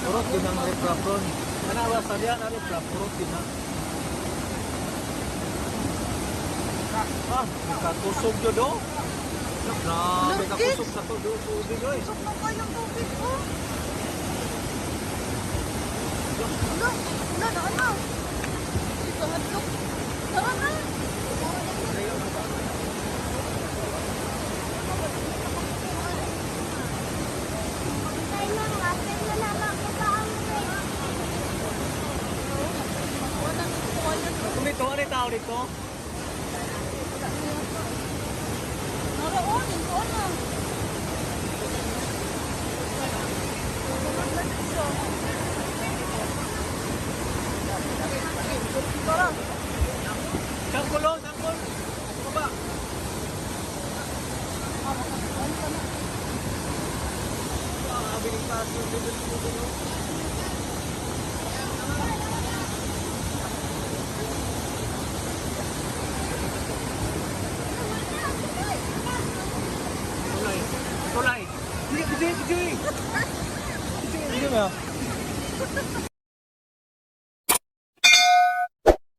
Urot din ang refrapron. Kanawa sa diyan ang refrapron din na. Nakakusog yun do. Grabe, kakusog sa to do. Tubig oy. Kusog na kayong tubig ko. Wala, wala na ano. Ito hadlok. Tara na. Kumito, ano yung tao dito? Naroon, ito na. Tara. Sangkulo, sangkul. Baba. Biling paso. Tulay. Tulay. Sige, sige, sige. Sige, sige.